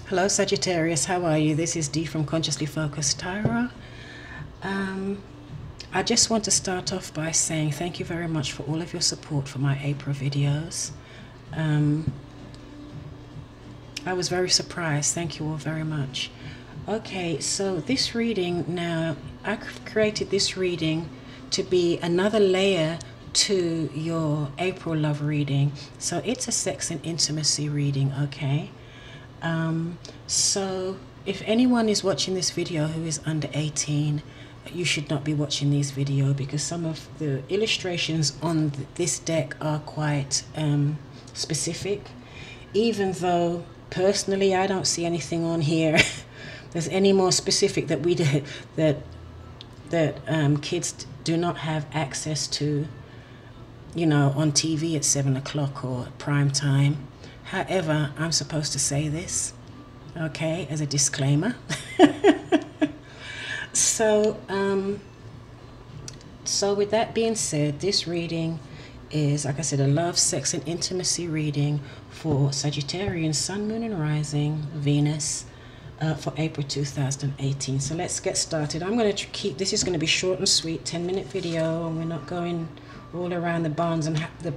Hello Sagittarius, how are you? This is Dee from Consciously Focused Tarot. I just want to start off by saying thank you very much for all of your support for my April videos. I was very surprised. Thank you all very much. Okay, so this reading now, I created this reading to be another layer to your April love reading. So it's a sex and intimacy reading, okay? So if anyone is watching this video who is under 18, you should not be watching these videos because some of the illustrations on this deck are quite specific, even though personally I don't see anything on here that's any more specific that we did that kids do not have access to, you know, on TV at 7 o'clock or prime time. However, I'm supposed to say this, okay, as a disclaimer. So with that being said, this reading is, like I said, a love, sex, and intimacy reading for Sagittarian, Sun, Moon, and Rising, Venus, for April 2018. So let's get started. I'm going to keep, this is going to be short and sweet, 10-minute video, and we're not going all around the barns and the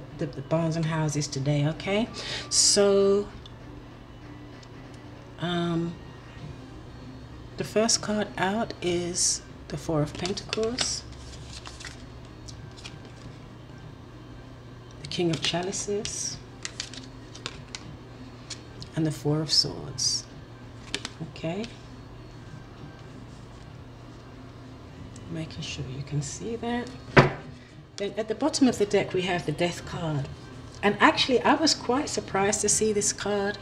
barns and houses today, okay? So the first card out is the Four of Pentacles, the King of Chalices, and the Four of Swords. Okay, making sure you can see that. Then at the bottom of the deck we have the Death card, and actually I was quite surprised to see this card.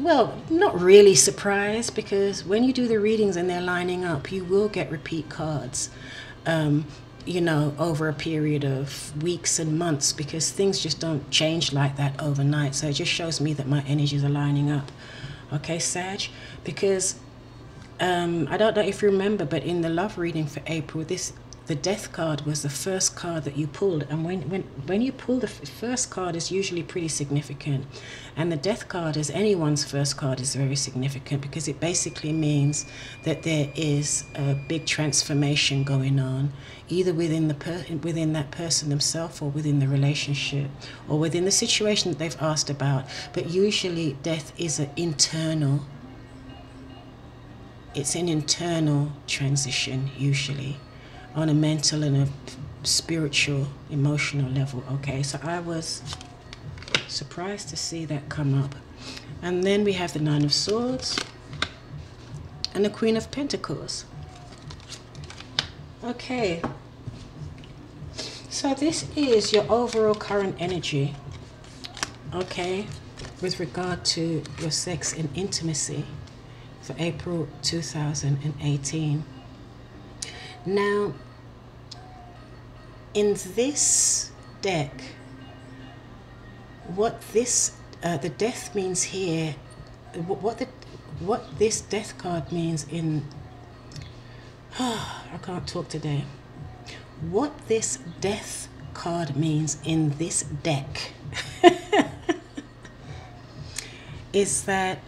Well, not really surprised, because when you do the readings and they're lining up, you will get repeat cards, you know, over a period of weeks and months, because things just don't change like that overnight. So it just shows me that my energies are lining up. Okay, Sag, because I don't know if you remember, but in the love reading for April, the Death card was the first card that you pulled, and when you pull the first card is usually pretty significant, and the Death card, as anyone's first card, is very significant because it basically means that there is a big transformation going on, either within that person themselves, or within the relationship, or within the situation that they've asked about. But usually death is an internal transition, usually on a mental and a spiritual, emotional level. Okay, so I was surprised to see that come up. And then we have the Nine of Swords and the Queen of Pentacles. Okay, so this is your overall current energy, okay, with regard to your sex and intimacy for April 2018. Now, in this deck, what this the Death means here, what this Death card means in I can't talk today. What this Death card means in this deck is that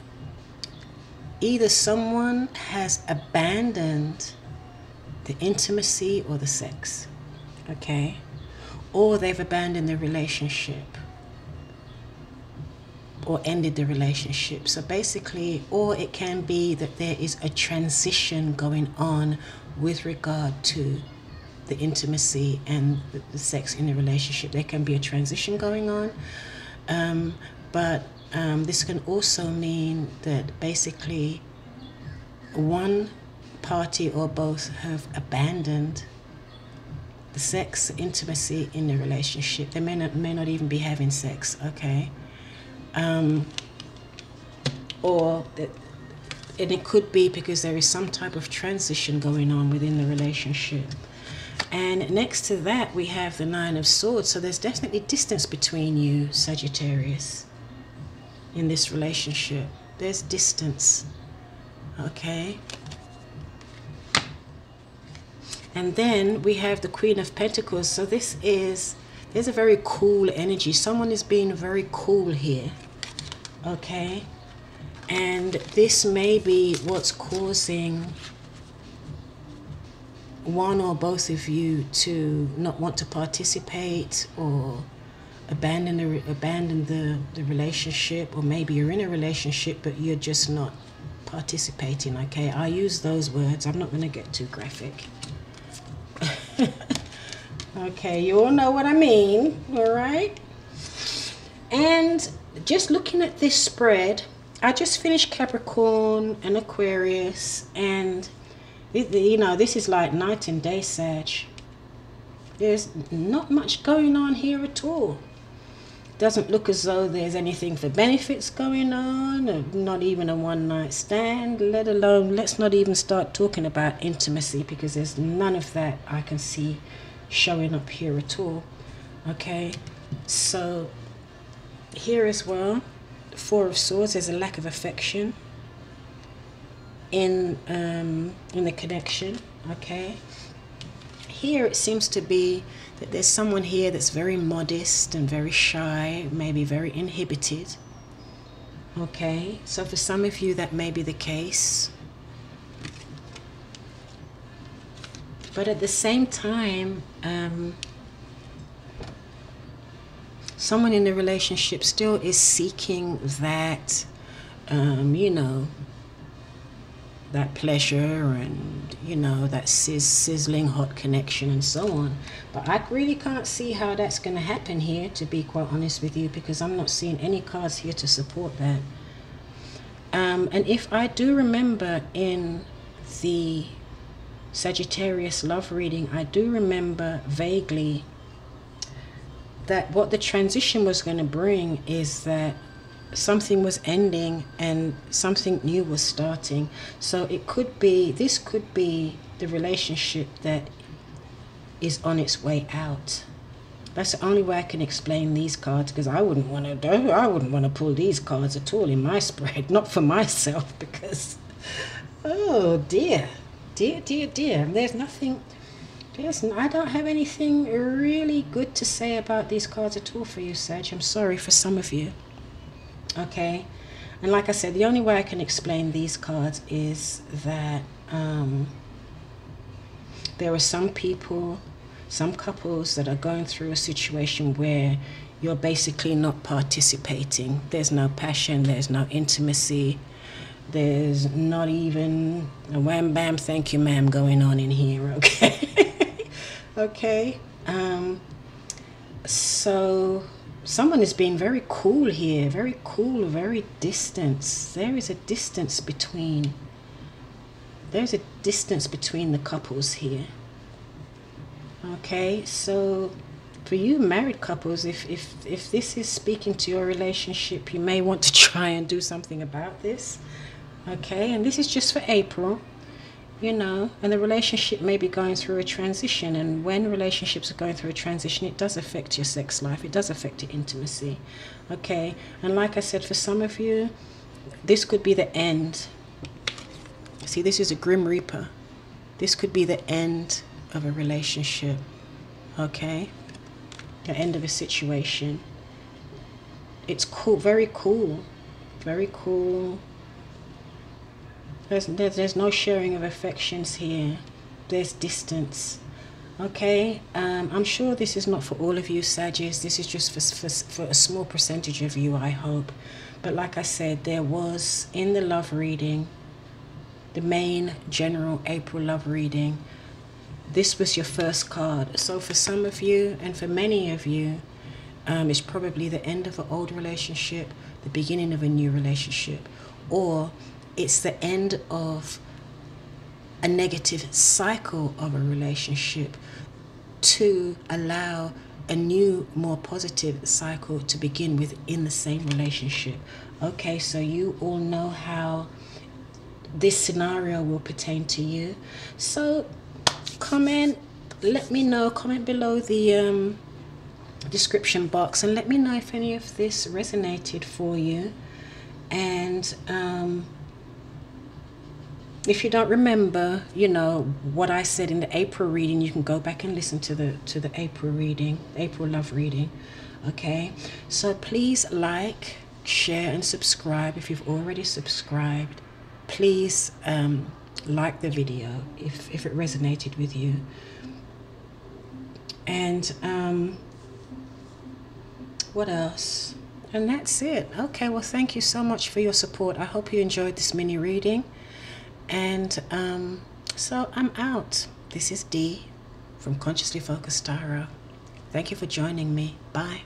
either someone has abandoned the intimacy or the sex, okay, or they've abandoned the relationship or ended the relationship. So basically, or it can be that there is a transition going on with regard to the intimacy and the sex in the relationship. There can be a transition going on, but this can also mean that basically one party or both have abandoned the sex, intimacy in the relationship. They may not even be having sex, okay? Or that, and it could be because there is some type of transition going on within the relationship. And next to that we have the Nine of Swords. So there's definitely distance between you, Sagittarius, in this relationship. There's distance, okay? And then we have the Queen of Pentacles. So there's a very cool energy. Someone is being very cool here, okay? And this may be what's causing one or both of you to not want to participate or abandon the relationship, or maybe you're in a relationship but you're just not participating. Okay, I use those words. I'm not going to get too graphic. Okay, you all know what I mean, all right? And just looking at this spread, I just finished Capricorn and Aquarius, and you know, this is like night and day, Sag. There's not much going on here at all. Doesn't look as though there's anything for benefits going on, not even a one-night stand, let alone, let's not even start talking about intimacy, because there's none of that I can see showing up here at all. Okay, so here as well, the Four of Swords, there's a lack of affection in the connection. Okay, here it seems to be that there's someone here that's very modest and very shy, maybe very inhibited. Okay, so for some of you that may be the case. But at the same time, someone in the relationship still is seeking that, you know, that pleasure and, you know, that sizzling hot connection and so on. But I really can't see how that's going to happen here, to be quite honest with you, because I'm not seeing any cards here to support that. And if I do remember in the Sagittarius love reading, I do remember vaguely that what the transition was going to bring is that something was ending and something new was starting. So it could be, this could be the relationship that is on its way out. That's the only way I can explain these cards, because I wouldn't want to pull these cards at all in my spread, not for myself, because oh dear, there's nothing, I don't have anything really good to say about these cards at all for you, Sag. I'm sorry for some of you. Okay, and like I said, the only way I can explain these cards is that there are some people, some couples that are going through a situation where you're basically not participating. There's no passion, there's no intimacy, there's not even a wham bam thank you ma'am going on in here. Okay. Okay, so someone is being very cool here, very cool, very distant. There is a distance between, there's a distance between the couples here. Okay, so for you married couples, if this is speaking to your relationship, you may want to try and do something about this. Okay, and this is just for April, you know, and the relationship may be going through a transition, and when relationships are going through a transition, it does affect your sex life, it does affect your intimacy. Okay, and like I said, for some of you, this could be the end. See, this is a Grim Reaper. This could be the end of a relationship. Okay, the end of a situation. It's cool, very cool, very cool. There's no sharing of affections here. There's distance. Okay, I'm sure this is not for all of you, Sagittarius. This is just for a small percentage of you, I hope. But like I said, there was in the love reading, the main general April love reading, this was your first card. So for some of you, and for many of you, it's probably the end of an old relationship, the beginning of a new relationship, or it's the end of a negative cycle of a relationship to allow a new, more positive cycle to begin within the same relationship. Okay, so you all know how this scenario will pertain to you. So comment, let me know, comment below the description box and let me know if any of this resonated for you. And if you don't remember, you know, what I said in the April reading, you can go back and listen to the April reading, April love reading. Okay, so please like share and subscribe. If you've already subscribed, please like the video if it resonated with you. And what else? And that's it. Okay, well, thank you so much for your support. I hope you enjoyed this mini reading. And so I'm out. This is Dee from Consciously Focused Tarot. Thank you for joining me. Bye.